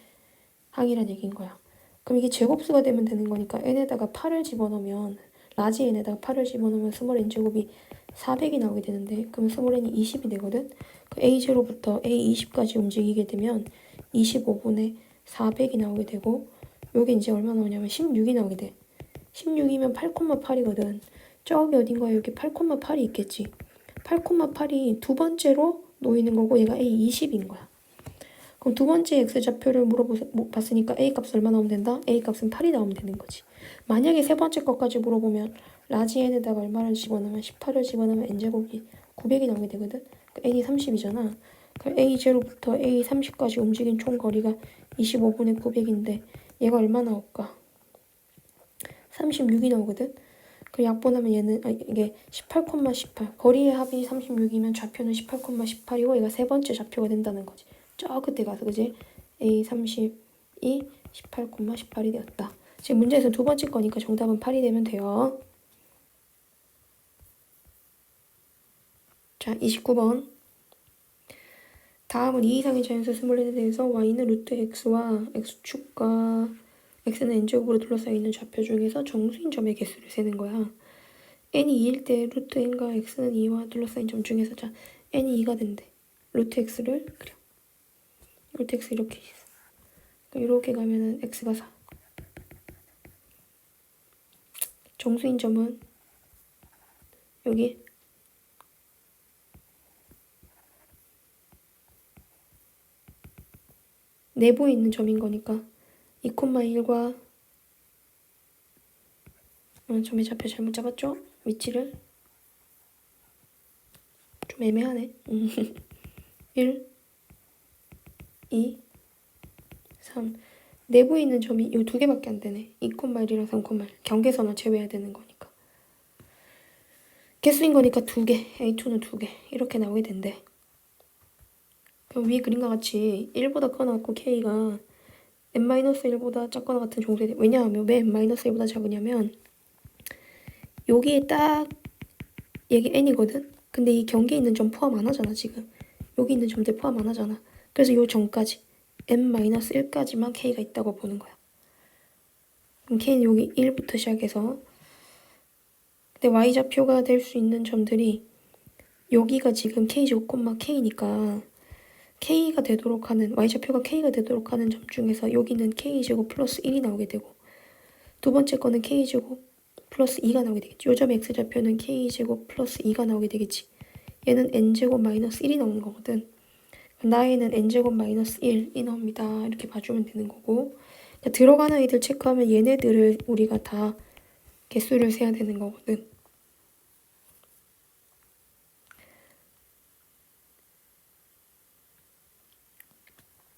항이란 얘기인 거야. 그럼 이게 제곱수가 되면 되는 거니까 n에다가 8을 집어넣으면 라지 n에다가 8을 집어넣으면 스몰 n제곱이 400이 나오게 되는데 그럼 스몰 n이 20이 되거든. 그 A0부터 A20까지 움직이게 되면 25분의 400이 나오게 되고 요게 이제 얼마 나오냐면 16이 나오게 돼. 16이면 8,8이거든. 저기 어딘가에 여기 8,8이 있겠지. 8,8이 두 번째로 놓이는 거고 얘가 A20인 거야. 그럼 두 번째 x좌표를 물어봤으니까 a 값 얼마 나오면 된다? a 값은 8이 나오면 되는 거지. 만약에 세 번째 것까지 물어보면 라지 n에다가 얼마를 집어넣으면 18을 집어넣으면 n제곱이 900이 나오게 되거든. n이 30이잖아. 그럼 a0부터 a30까지 움직인 총 거리가 25분의 900인데 얘가 얼마 나올까? 36이 나오거든. 그 약분하면 얘는 이게 18,18 거리의 합이 36이면 좌표는 18,18이고 얘가 세 번째 좌표가 된다는 거지. 저 끝에 가서 그지? A32 18,18이 되었다. 지금 문제에서 두 번째 거니까 정답은 8이 되면 돼요. 자, 29번. 다음은 2 이상의 자연수 스몰n에 대해서 y는 루트 x와 x축과 x는 n제곱으로 둘러싸여 있는 좌표 중에서 정수인 점의 개수를 세는 거야. n이 2일 때 루트 n과 x는 2와 둘러싸인 점 중에서 자 n이 2가 된대. 루트 x를 그려. 루트 x 이렇게 있어. 이렇게 가면은 x가 4. 정수인 점은 여기 내부에 있는 점인 거니까 2,1과 점의 좌표 잘못 잡았죠? 위치를 좀 애매하네. 1, 2, 3 내부에 있는 점이 이 두 개밖에 안 되네. 2,1이랑 3,1 경계선을 제외해야 되는 거니까. 개수인 거니까 2개, A2는 2개 이렇게 나오게 된대. 그럼 위에 그림과 같이 1보다 크거나 같고 K가 n-1보다 작거나 같은 종수에 돼. 왜냐하면 왜 n-1보다 작으냐면 여기에 딱 얘게 n이거든? 근데 이 경계에 있는 점 포함 안 하잖아 지금. 여기 있는 점들 포함 안 하잖아. 그래서 요 점까지 n-1까지만 K가 있다고 보는 거야. 그럼 K는 여기 1부터 시작해서 근데 Y좌표가 될 수 있는 점들이 여기가 지금 K제곱, K니까 K가 되도록 하는 Y좌표가 K가 되도록 하는 점 중에서 여기는 K제곱 플러스 1이 나오게 되고 두 번째 거는 K제곱 플러스 2가 나오게 되겠지. 요 점 X좌표는 K제곱 플러스 2가 나오게 되겠지. 얘는 N제곱 마이너스 1이 나오는 거거든. 나에는 N제곱 마이너스 1이 나옵니다. 이렇게 봐주면 되는 거고 그러니까 들어가는 애들 체크하면 얘네들을 우리가 다 개수를 세야 되는 거거든.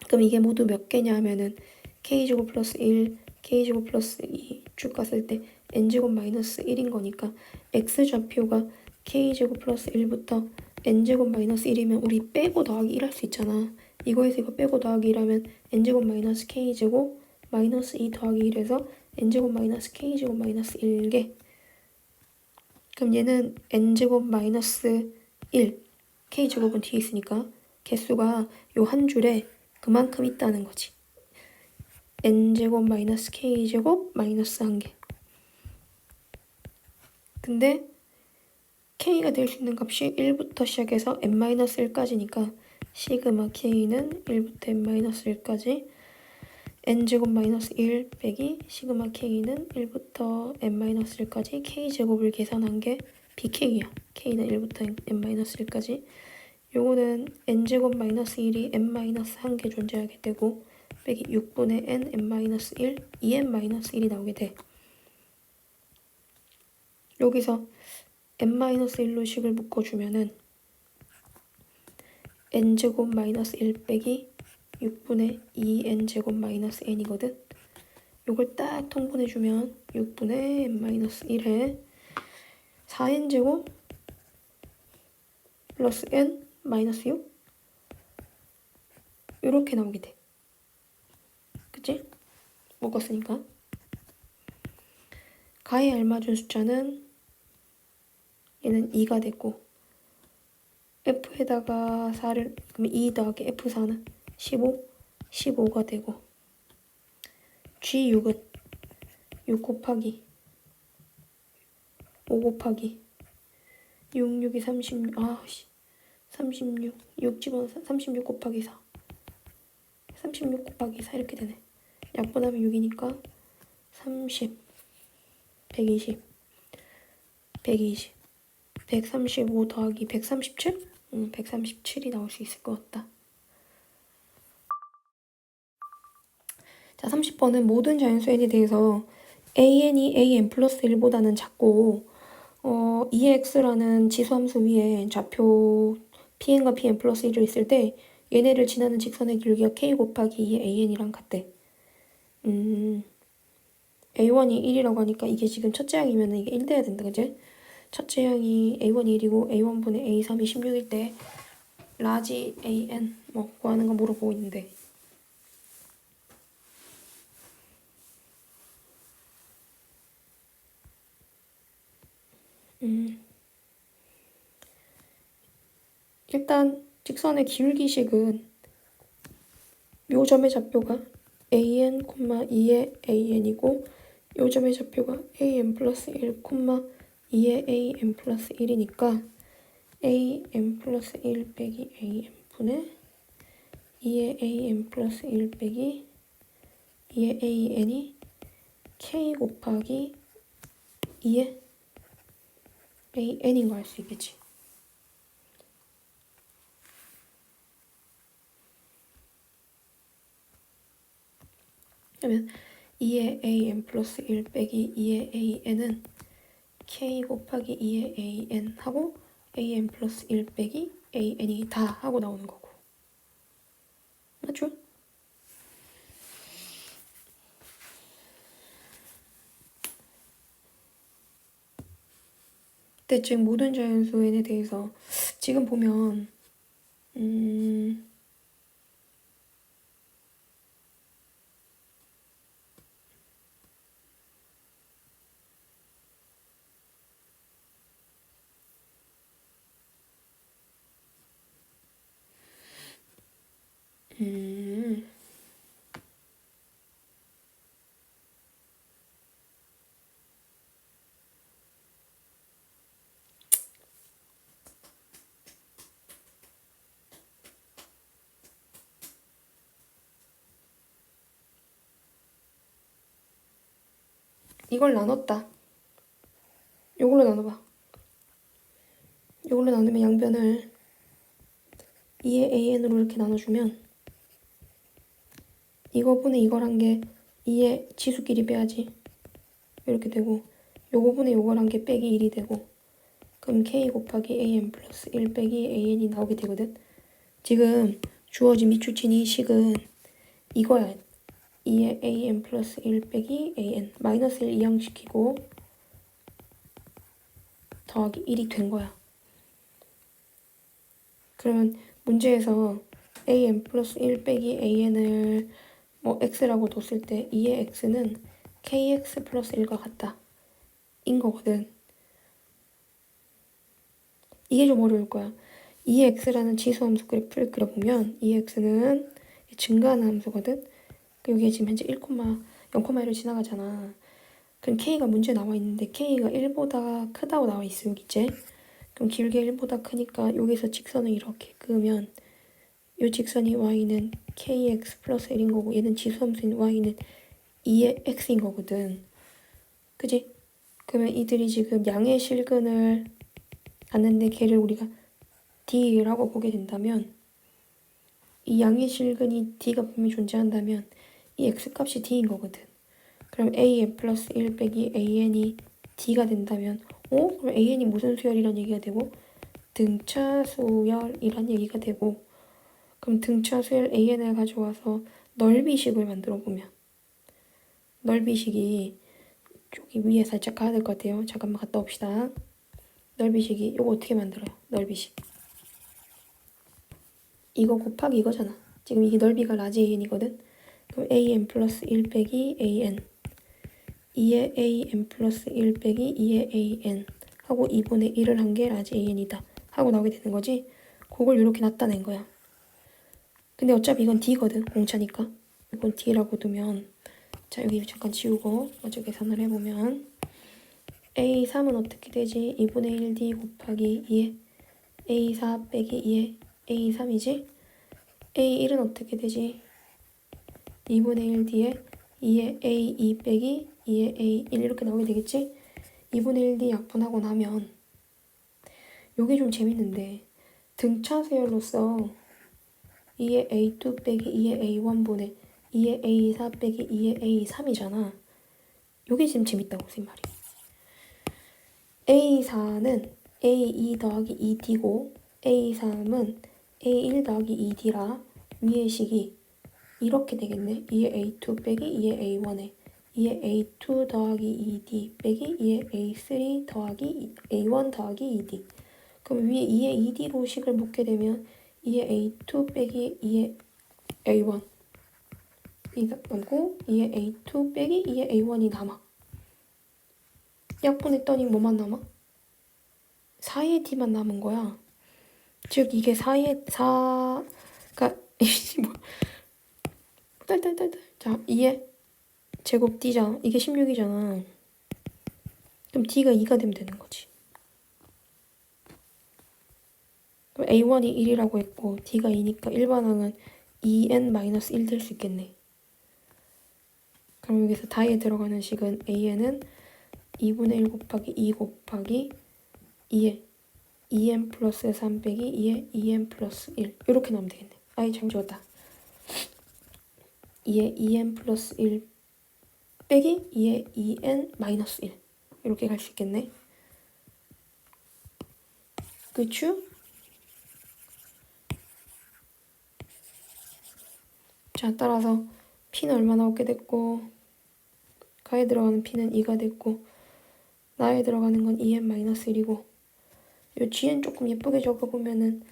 그럼 이게 모두 몇 개냐 하면은 K제곱 플러스 1, K제곱 플러스 2 쭉 갔을 때 N제곱 마이너스 1인 거니까 X좌표가 K제곱 플러스 1부터 N제곱 마이너스 1이면 우리 빼고 더하기 1 할 수 있잖아. 이거에서 이거 빼고 더하기 1하면 N제곱 마이너스 K제곱 마이너스 2 더하기 1에서 N제곱 마이너스 K제곱 마이너스 1개. 그럼 얘는 N제곱 마이너스 1 K제곱은 뒤에 있으니까 개수가 요 한 줄에 그만큼 있다는 거지. n제곱 마이너스 k제곱 마이너스 1개. 근데 k가 될 수 있는 값이 1부터 시작해서 n-1까지니까 시그마 k는 1부터 n-1까지 n제곱 마이너스 1 빼기 시그마 k는 1부터 n-1까지 k제곱을 계산한 게 bk야. k는 1부터 n-1까지 요거는 n제곱 마이너스 1이 n-1개 존재하게 되고 빼기 6분의 n, n-1, 2n-1이 나오게 돼. 여기서 n-1로 식을 묶어주면은 n제곱 마이너스 1 빼기 6분의 2n제곱 마이너스 n이거든. 요걸 딱 통분해주면 6분의 n-1에 4n제곱 플러스 n 마이너스 6 이렇게 나오게 돼. 그치? 묶었으니까. 가에 알맞은 숫자는 얘는 2가 됐고 F에다가 4를 그러면 2 더하기 F4는 15, 15가 되고 G6은 6 곱하기 5 곱하기 6, 6이 36, 36, 6 집어넣어서 36 곱하기 4 36 곱하기 4 이렇게 되네. 약분하면 6이니까 30, 120, 120, 135 더하기 137? 137이 나올 수 있을 것 같다. 자, 30번은 모든 자연수 n에 대해서 an이 an 플러스 1보다는 작고 2x라는 지수함수 위에 좌표 pn과 pn 플러스 1이 있을 때 얘네를 지나는 직선의 길이가 k 곱하기 2의 an이랑 같대. a1이 1이라고 하니까 이게 지금 첫째 항이면 이게 1 돼야 된다, 그지? 첫째 항이 a1이 1이고 a1분의 a3이 16일 때 라지 an 뭐 구하는 거 물어보고 있는데 일단 직선의 기울기식은 요 점의 좌표가 an, 2의 an이고 요 점의 좌표가 an 플러스 1, 2의 an 플러스 1이니까 an 플러스 1 빼기 an 분의 2의 an 플러스 1 빼기 2의 an이 k 곱하기 2의 an인 거 알 수 있겠지. 그러면 2의 an 플러스 1 빼기 2의 an은 k 곱하기 2의 an 하고 an 플러스 1 빼기 an이 다 하고 나오는 거고. 맞죠? 대체 모든 자연수 n에 대해서 지금 보면 이걸 나눴다. 요걸로 나눠봐. 요걸로 나누면 양변을 2의 an으로 이렇게 나눠주면 이거분의 이거란 게 2의 지수끼리 빼야지. 이렇게 되고 요거분의 요거란 게 빼기 1이 되고 그럼 k 곱하기 an 플러스 1 빼기 an이 나오게 되거든. 지금 주어진 밑줄친 이 식은 이거야. 2의 an 플러스 1 빼기 an 마이너스 1 이항시키고 더하기 1이 된 거야. 그러면 문제에서 an 플러스 1 빼기 an을 뭐 x라고 뒀을 때 2의 x는 kx 플러스 1과 같다. 인 거거든. 이게 좀 어려울 거야. 2x라는 지수함수 그래프를 그려보면 2x는 증가하는 함수거든. 여기에 지금 현재 0,1을 지나가잖아. 그럼 k가 문제에 나와 있는데 k가 1보다 크다고 나와 있어. 여기 있지? 그럼 길게 1보다 크니까 여기서 직선을 이렇게 그으면 이 직선이 y는 kx 플러스 1인 거고 얘는 지수함수인 y는 2의 x인 거거든. 그지? 그러면 이들이 지금 양의 실근을 갖는데 걔를 우리가 d라고 보게 된다면 이 양의 실근이 d가 분명히 존재한다면 이 x값이 d인 거거든. 그럼 an 플러스 1 빼기 an이 d가 된다면 그럼 an이 무슨 수열이란 얘기가 되고 등차 수열이란 얘기가 되고 그럼 등차 수열 an을 가져와서 넓이식을 만들어 보면 넓이식이 저기 위에 살짝 가야 될 것 같아요. 잠깐만 갔다 옵시다. 넓이식이 이거 어떻게 만들어요? 넓이식 이거 곱하기 이거잖아. 지금 이게 넓이가 라지 an이거든. 그럼 an 플러스 1 빼기 an 2의 an 플러스 1 빼기 2의 an 하고 2분의 1을 한 게 라지 an이다 하고 나오게 되는 거지. 그걸 이렇게 나타낸 거야. 근데 어차피 이건 d거든. 공차니까 이건 d라고 두면 자 여기 잠깐 지우고 먼저 계산을 해보면 A3은 어떻게 되지? 2분의 1D 곱하기 2의 A4 빼기 2의 A3이지? A1은 어떻게 되지? 2분의 1D에 2의 A2 빼기 2의 A1 이렇게 나오게 되겠지? 2분의 1D 약분하고 나면 요게 좀 재밌는데 등차 수열로서 2의 A2 빼기 2의 A1분의 2의 A4 빼기 2의 A3이잖아. 요게 지금 재밌다고 무슨 말이야. A4는 A2 더하기 2D고 A3은 A1 더하기 2D라 위의 식이 이렇게 되겠네. 2의 A2 빼기 2의 A1에 2의 A2 더하기 2D 빼기 2의 A3 더하기 A1 더하기 2D 그럼 위에 2의 2D로 식을 묶게 되면 2의 A2 빼기 2의 A1 이 남고 2의 A2 빼기 2의 A1이 남아. 약분했더니 뭐만 남아? 4의 D만 남은 거야. 즉 이게 4가 뭐 딸딸딸딸 자 2의 제곱 D잖아. 이게 16이잖아. 그럼 D가 2가 되면 되는 거지. 그럼 A1이 1이라고 했고 D가 2니까 일반항은 2n-1 될 수 있겠네. 그럼 여기서 다에 들어가는 식은 AN은 2분의 1 곱하기 2 곱하기 2에 2n 플러스 3 빼기 2에 2n 플러스 1 이렇게 나오면 되겠네. 아이 잘 지웠다. 2에 2n 플러스 1 빼기 2에 2n 마이너스 1 이렇게 갈 수 있겠네. 그쵸? 자, 따라서 P는 얼마 나오게 됐고 가에 들어가는 P는 2가 됐고 나에 들어가는 건 2n-1이고 요 G는 조금 예쁘게 적어보면은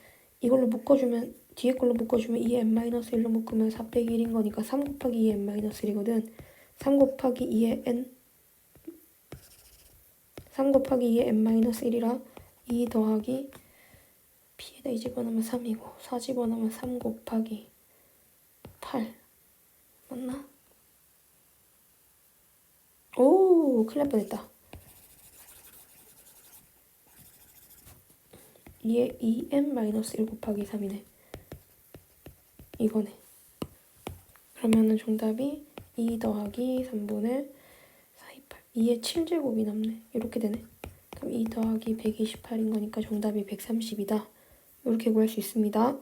이걸로 묶어주면 뒤에 걸로 묶어주면 2n-1로 묶으면 4 빼기 1인 거니까 3 곱하기 2n-1이거든. 3 곱하기 2의 n 3 곱하기 2의 n-1이라 2 더하기 P에다 2 집어넣으면 3이고 4 집어넣으면 3 곱하기 8 맞나? 오 큰일 날 뻔했다. 2에 2n-1 곱하기 3이네. 이거네. 그러면은 정답이 2 더하기 3분의 4, 2, 8. 2에 7제곱이 남네. 이렇게 되네. 그럼 2 더하기 128인 거니까 정답이 130이다. 이렇게 구할 수 있습니다.